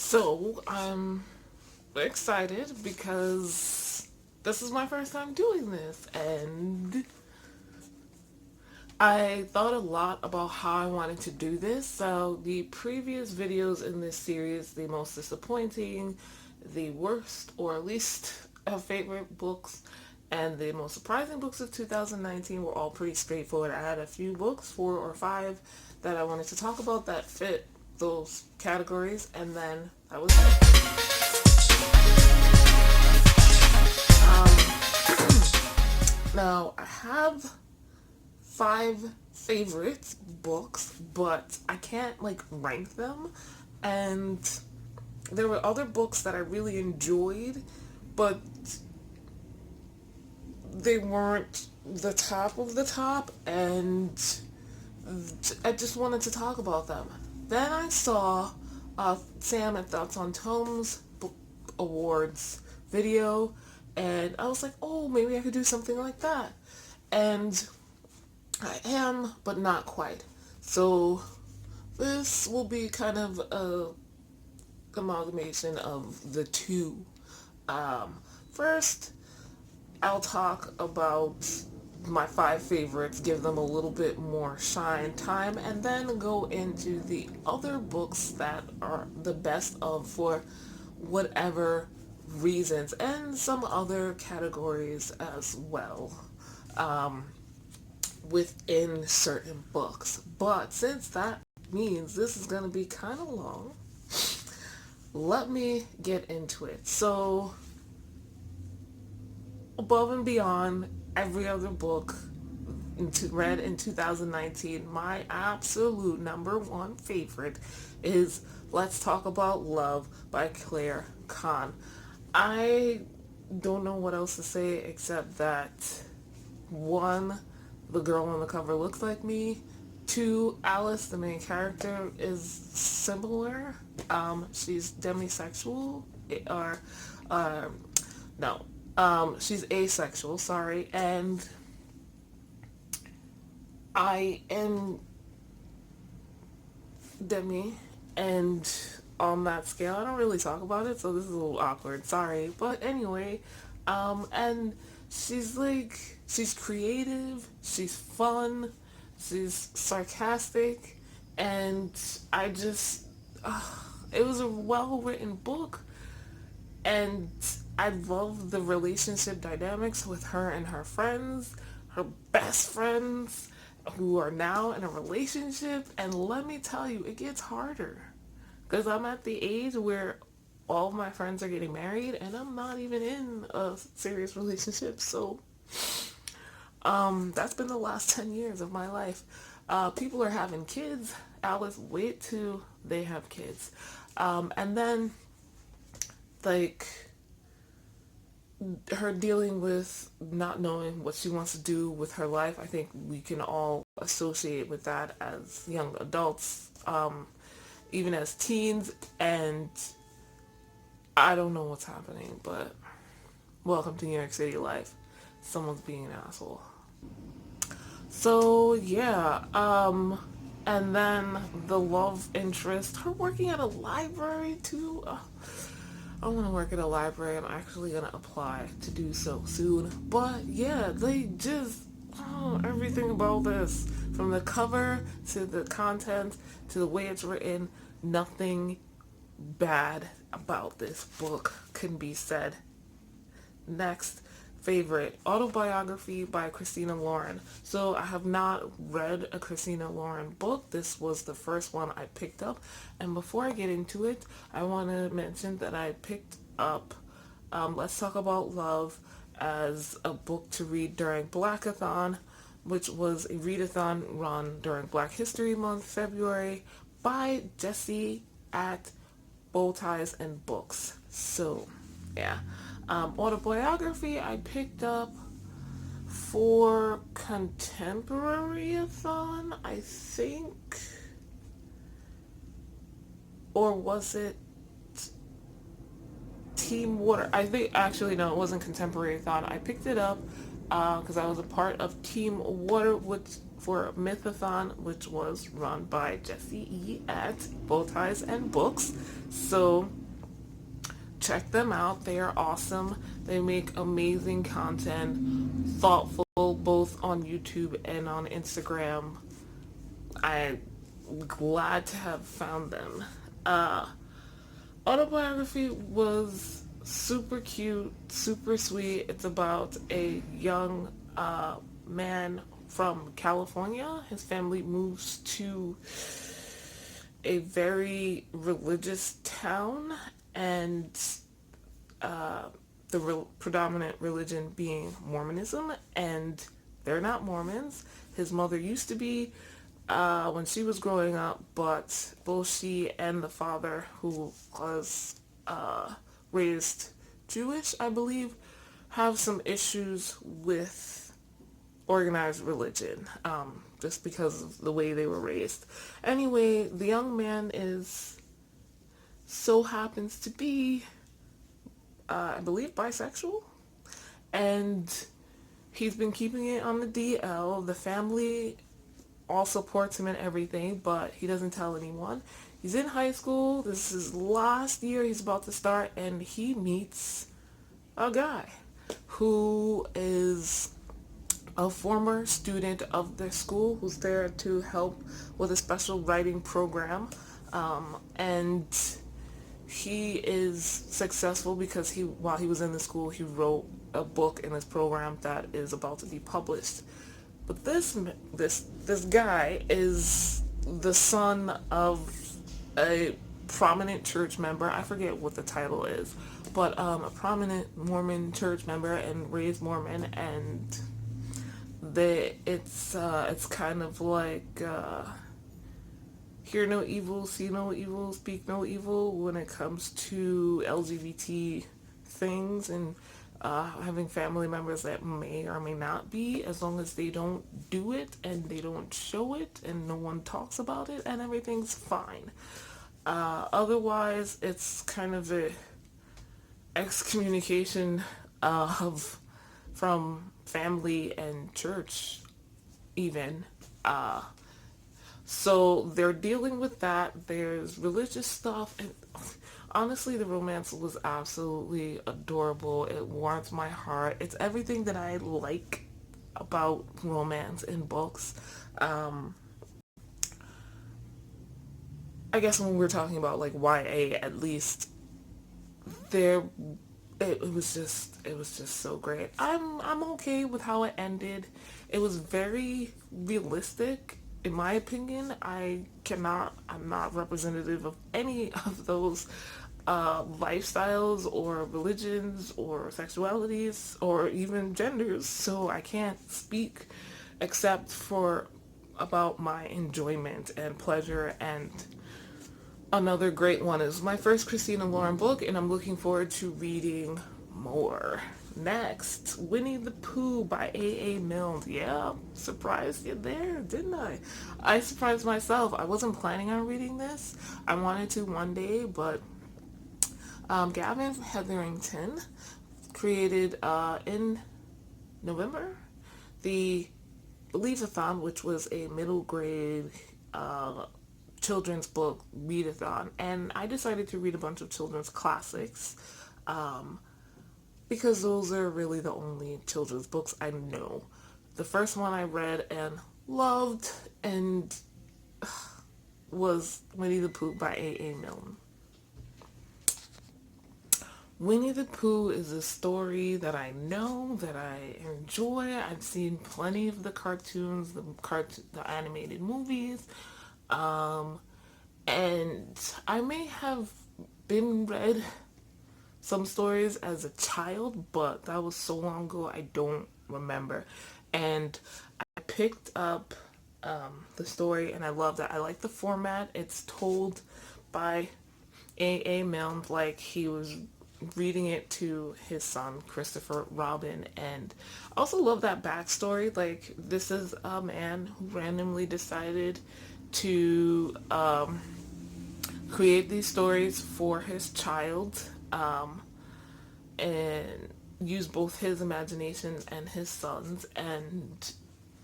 So I'm excited because this is my first time doing this, and I thought a lot about how I wanted to do this. So the previous videos in this series, the most disappointing, the worst or least favorite books, and the most surprising books of 2019 were all pretty straightforward. I had a few books, 4 or 5, that I wanted to talk about that fit those categories, and then that was it. Now, I have 5 favorite books, but I can't like rank them. And there were other books that I really enjoyed, but they weren't the top of the top, and I just wanted to talk about them. Then I saw Sam at Thoughts on Tomes Book Awards video, and I was like, oh, maybe I could do something like that. And I am, but not quite. So this will be kind of a amalgamation of the two. First, I'll talk about my 5 favorites, give them a little bit more shine time, and then go into the other books that are the best of for whatever reasons, and some other categories as well within certain books. But since that means this is going to be kind of long, let me get into it. So, above and beyond every other book read in 2019, my absolute #1 favorite is Let's Talk About Love by Claire Kahn. I don't know what else to say except that, one, the girl on the cover looks like me. Two, Alice, the main character, is similar. She's demisexual, or no, she's asexual. Sorry, and I am demi, and on that scale, I don't really talk about it, so this is a little awkward. Sorry, but anyway, and she's creative, she's fun, she's sarcastic, and I just, it was a well-written book, and I love the relationship dynamics with her and her friends, her best friends, who are now in a relationship. And let me tell you, it gets harder because I'm at the age where all of my friends are getting married, and I'm not even in a serious relationship. So that's been the last 10 years of my life. People are having kids. Alice, wait till they have kids. And then, like, her dealing with not knowing what she wants to do with her life. I think we can all associate with that as young adults, even as teens, and I don't know what's happening, but welcome to New York City life. Someone's being an asshole. So yeah, and then the love interest, her working at a library too. I want to work at a library. I'm actually going to apply to do so soon. But yeah, they just, everything about this, from the cover to the content to the way it's written, nothing bad about this book can be said. Next, favorite, autobiography by Christina Lauren. So I have not read a Christina Lauren book. This was the first one I picked up. And before I get into it, I want to mention that I picked up Let's Talk About Love as a book to read during Blackathon, which was a readathon run during Black History Month, February, by Jesse at Bow Ties and Books. So, yeah. Autobiography I picked up for Contemporary-a-thon, I think. Or was it Team Water? I think, actually, no, it wasn't Contemporary-a-thon. I picked it up because I was a part of Team Water, which for Mythathon, which was run by Jesse E. at Bow Ties and Books. So check them out. They are awesome. They make amazing content, thoughtful, both on YouTube and on Instagram. I'm glad to have found them. Uh, Autobiography was super cute, super sweet. It's about a young man from California. His family moves to a very religious town, and the predominant religion being Mormonism, and they're not Mormons. His mother used to be when she was growing up, but both she and the father, who was raised Jewish, I believe, have some issues with organized religion, just because of the way they were raised. Anyway, the young man is so happens to be, I believe, bisexual, and he's been keeping it on the DL. The family all supports him and everything, but he doesn't tell anyone. He's in high school. This is last year he's about to start, and he meets a guy who is a former student of the school who's there to help with a special writing program. And he is successful because while he was in the school, he wrote a book in his program that is about to be published. But this guy is the son of a prominent church member. I forget what the title is, but a prominent Mormon church member and raised Mormon, and it's kind of like hear no evil, see no evil, speak no evil when it comes to LGBT things, and having family members that may or may not be, as long as they don't do it and they don't show it and no one talks about it, and everything's fine. Otherwise, it's kind of a excommunication of from family and church even. So they're dealing with that. There's religious stuff, and honestly, the romance was absolutely adorable. It warms my heart. It's everything that I like about romance in books. Um, I guess when we're talking about like YA, at least there, it was just so great. I'm okay with how it ended. It was very realistic, in my opinion. I'm not representative of any of those lifestyles or religions or sexualities or even genders, so I can't speak except for about my enjoyment and pleasure. And another great one is my first Christina Lauren book, and I'm looking forward to reading more. Next, Winnie the Pooh by A.A. Milne. Yeah, surprised you there, didn't I? I surprised myself. I wasn't planning on reading this. I wanted to one day, but Gavin Hetherington created in November the Believeathon, which was a middle grade children's book readathon, and I decided to read a bunch of children's classics because those are really the only children's books I know. The first one I read and loved and was Winnie the Pooh by A.A. Milne. Winnie the Pooh is a story that I know, that I enjoy. I've seen plenty of the cartoons, the animated movies, and I may have been read some stories as a child, but that was so long ago I don't remember. And I picked up the story and I loved it. I like the format. It's told by A.A. Milne like he was reading it to his son Christopher Robin, and I also love that backstory. Like, this is a man who randomly decided to create these stories for his child, and use both his imagination and his son's, and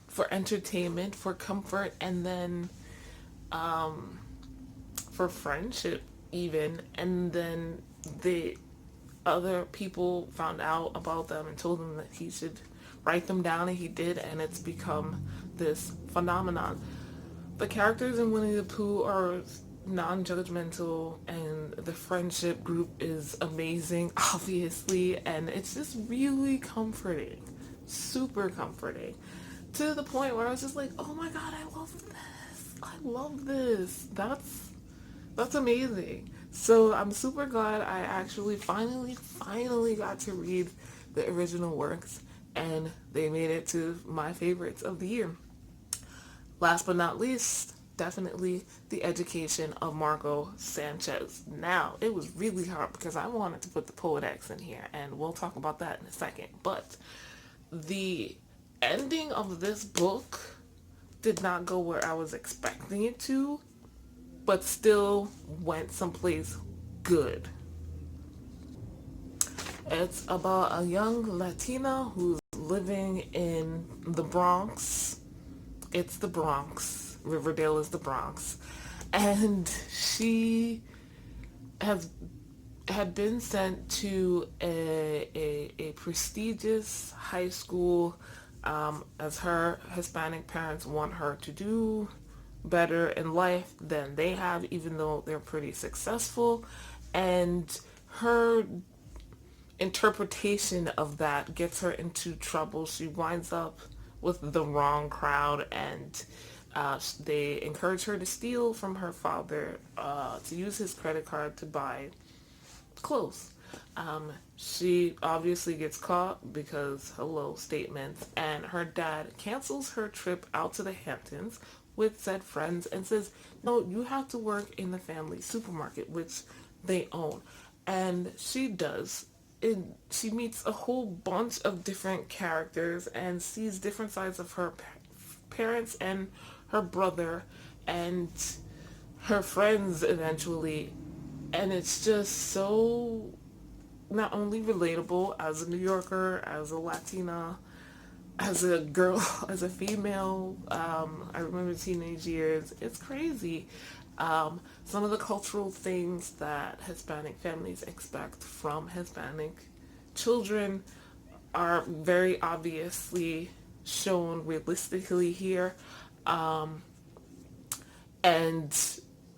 for entertainment, for comfort, and then for friendship even, and then the other people found out about them and told him that he should write them down, and he did, and it's become this phenomenon. The characters in Winnie the Pooh are non-judgmental, and the friendship group is amazing, obviously, and it's just really comforting, super comforting, to the point where I was just like, oh my god, I love this, I love this. That's amazing. So I'm super glad I actually finally got to read the original works, and they made it to my favorites of the year. Last but not least, definitely The Education of Margot Sanchez. Now, it was really hard because I wanted to put the Poet X in here, and we'll talk about that in a second. But the ending of this book did not go where I was expecting it to, but still went someplace good. It's about a young Latina who's living in the Bronx. It's the Bronx. Riverdale is the Bronx. And she has had been sent to a prestigious high school, as her Hispanic parents want her to do better in life than they have, even though they're pretty successful. And her interpretation of that gets her into trouble. She winds up with the wrong crowd, and they encourage her to steal from her father, to use his credit card to buy clothes. She obviously gets caught because hello statements, and her dad cancels her trip out to the Hamptons with said friends and says, no, you have to work in the family supermarket, which they own. And she does. And she meets a whole bunch of different characters and sees different sides of her parents and her brother and her friends eventually. And it's just so not only relatable as a New Yorker, as a Latina, as a girl, as a female. I remember teenage years. It's crazy. Some of the cultural things that Hispanic families expect from Hispanic children are very obviously shown realistically here. And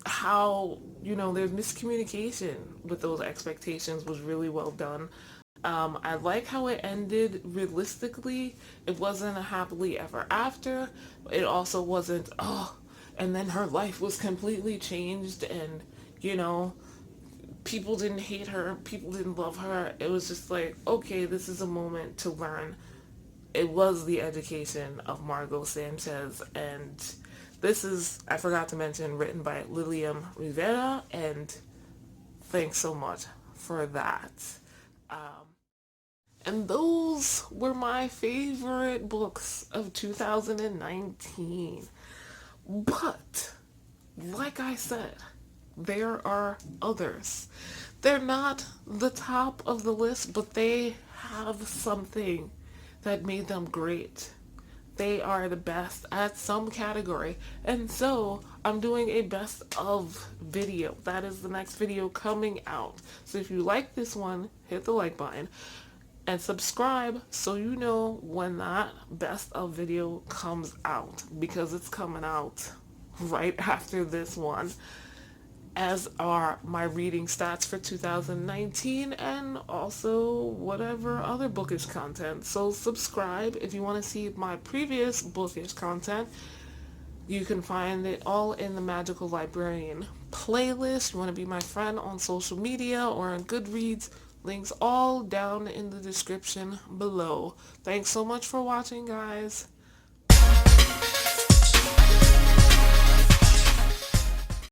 how, there's miscommunication with those expectations was really well done. I like how it ended realistically. It wasn't a happily ever after. It also wasn't, and then her life was completely changed, and, people didn't hate her, people didn't love her. It was just like, okay, this is a moment to learn. It was The Education of Margot Sanchez, and this is, I forgot to mention, written by Lilian Rivera, and thanks so much for that. And those were my favorite books of 2019. But, like I said, there are others. They're not the top of the list, but they have something that made them great. They are the best at some category. And so I'm doing a best of video. That is the next video coming out. So if you like this one, hit the like button and subscribe so you know when that best of video comes out, because it's coming out right after this one, as are my reading stats for 2019 and also whatever other bookish content. So subscribe if you want to see my previous bookish content. You can find it all in the Magical Librarian playlist. You want to be my friend on social media or on Goodreads, links all down in the description below. Thanks so much for watching, guys.